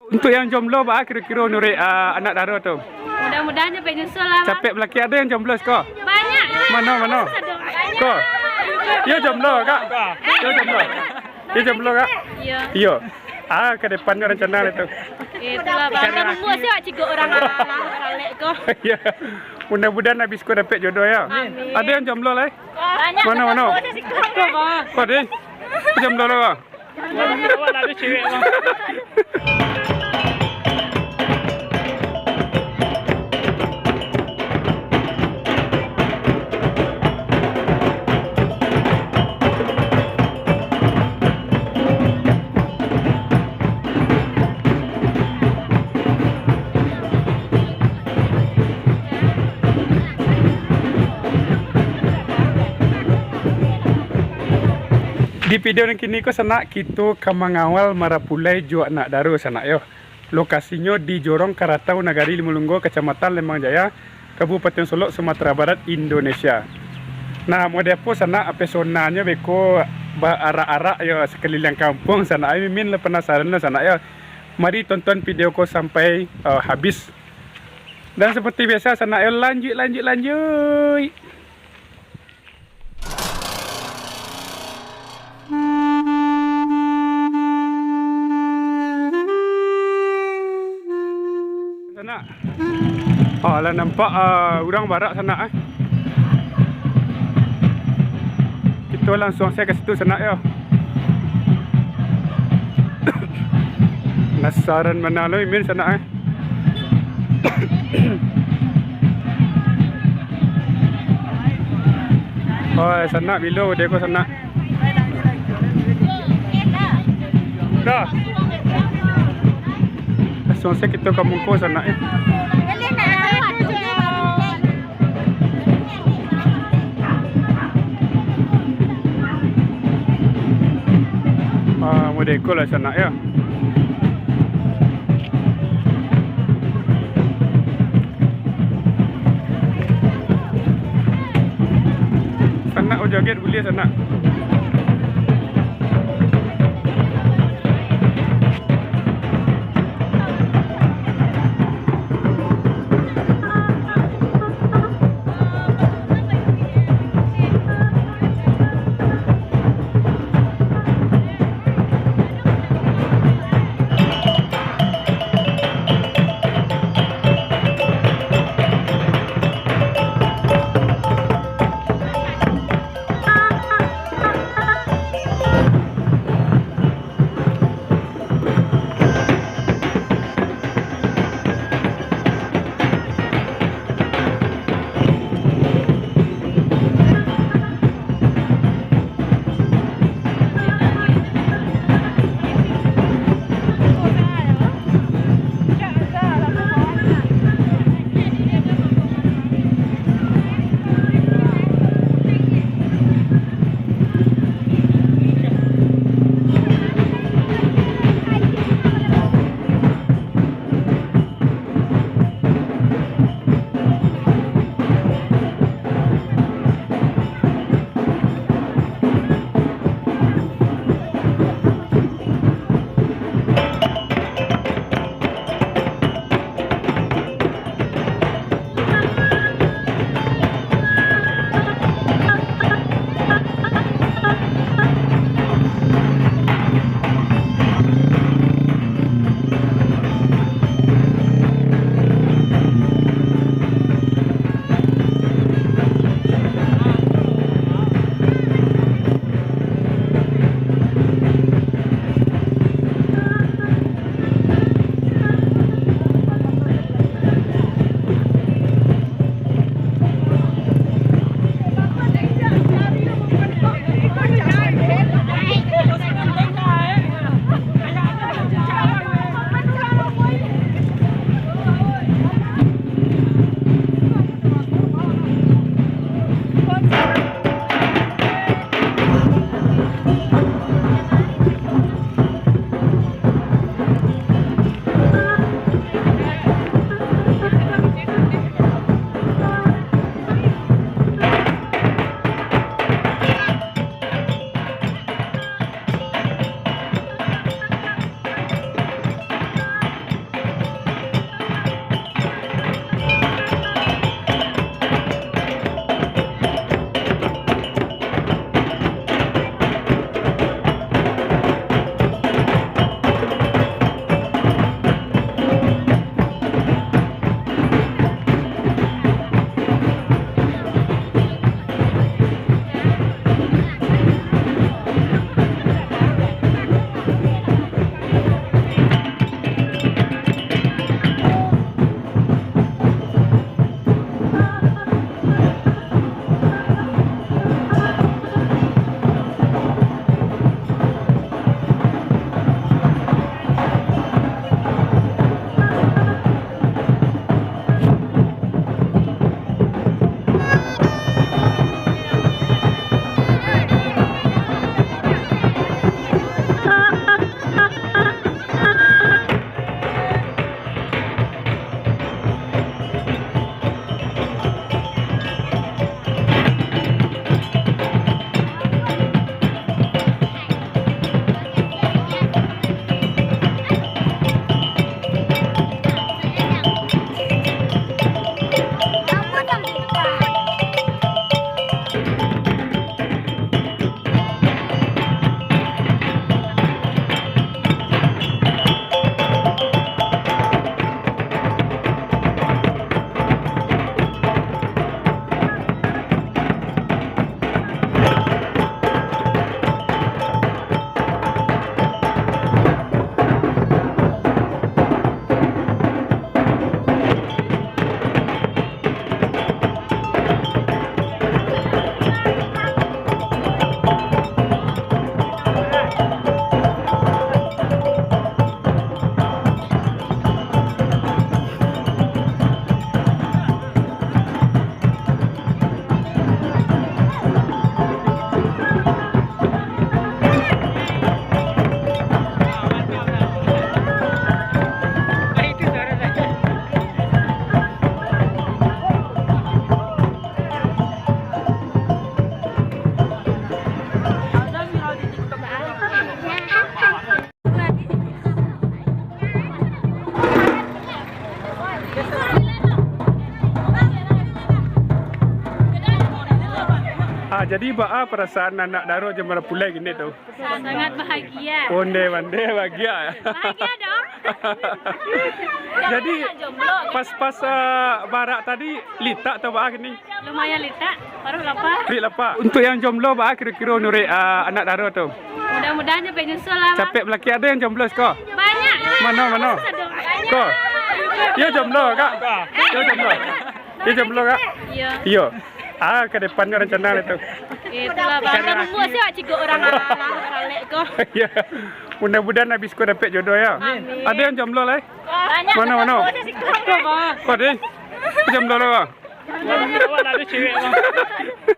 Untuk yang jomblo bah kira-kira nuri anak dara tu. Mudah-mudahan sampai nyusul lah. Capek belaki ada yang jomblo kok? Banyak. Mana? Kok? Dia jomblo kak? Dia jomblo. Dia jomblo kak? Iya. Iya. Ke depan rencana itu. Itulah bang. Tunggu sih wak cigo orang Baralek kok. Iya. Mudah-mudahan habis kau dapat jodoh ya. Amin. Ada yang jomblo lah? Banyak. Mana? Kok deh? Jomblo lah. Ada cewek bang. Di video yang kini ko Sanak kita ke mengawal marapulai juak nak daru Sanak yo. Lokasinya di Jorong, Karatau, Nagari, Lunggo, Kecamatan Limau Jaya, Kabupaten Solok, Sumatera Barat, Indonesia. Nah, mau depo Sanak pesonanya beko arak-arak yo sekeliling kampung Sanak. Mimin le penasaran Sanak yo. Mari tonton video ko sampai habis. Dan seperti biasa Sanak yo lanjut. Sanak. Lah nampak urang Barat Sanak Kita langsung saya ke situ Sanak ya. Penasaran mana lo Imin Sanak Sanak Bilo dia ko Sanak. Dah. Langsung saya kita ke Mungko Sanak ya. Modeko lah Sanak ya. Sanak joget boleh Sanak. Jadi perasaan anak daro je marapulai gini tu. Sangat bahagia. Onde bahagia. Bahagia dong. Jadi Jangan jomblo. pas barak tadi litak atau gini? Lumayan litak, baru lapar. Lapa. Untuk yang jomblo kira-kira nuri anak daro tu. Mudah-mudahan nyampe nyusul lah. Bang. Capek belaki ada yang jomblo kau? Banyak. Mana? Banyak. Kau? Ya jomblo kak? Ya jomblo. Ya jomblo kak? Iya. Iya. Ke depan rencana itu. Itulah bang. Nunggu sih wak cigo orang Baralek kok. Ya. Mudah-mudahan habis kau dapat jodoh ya. Amin. Ada yang jomblo lah? Banyak. Mana? Kau deh? Jomblo lah. Awak ada cewek bang.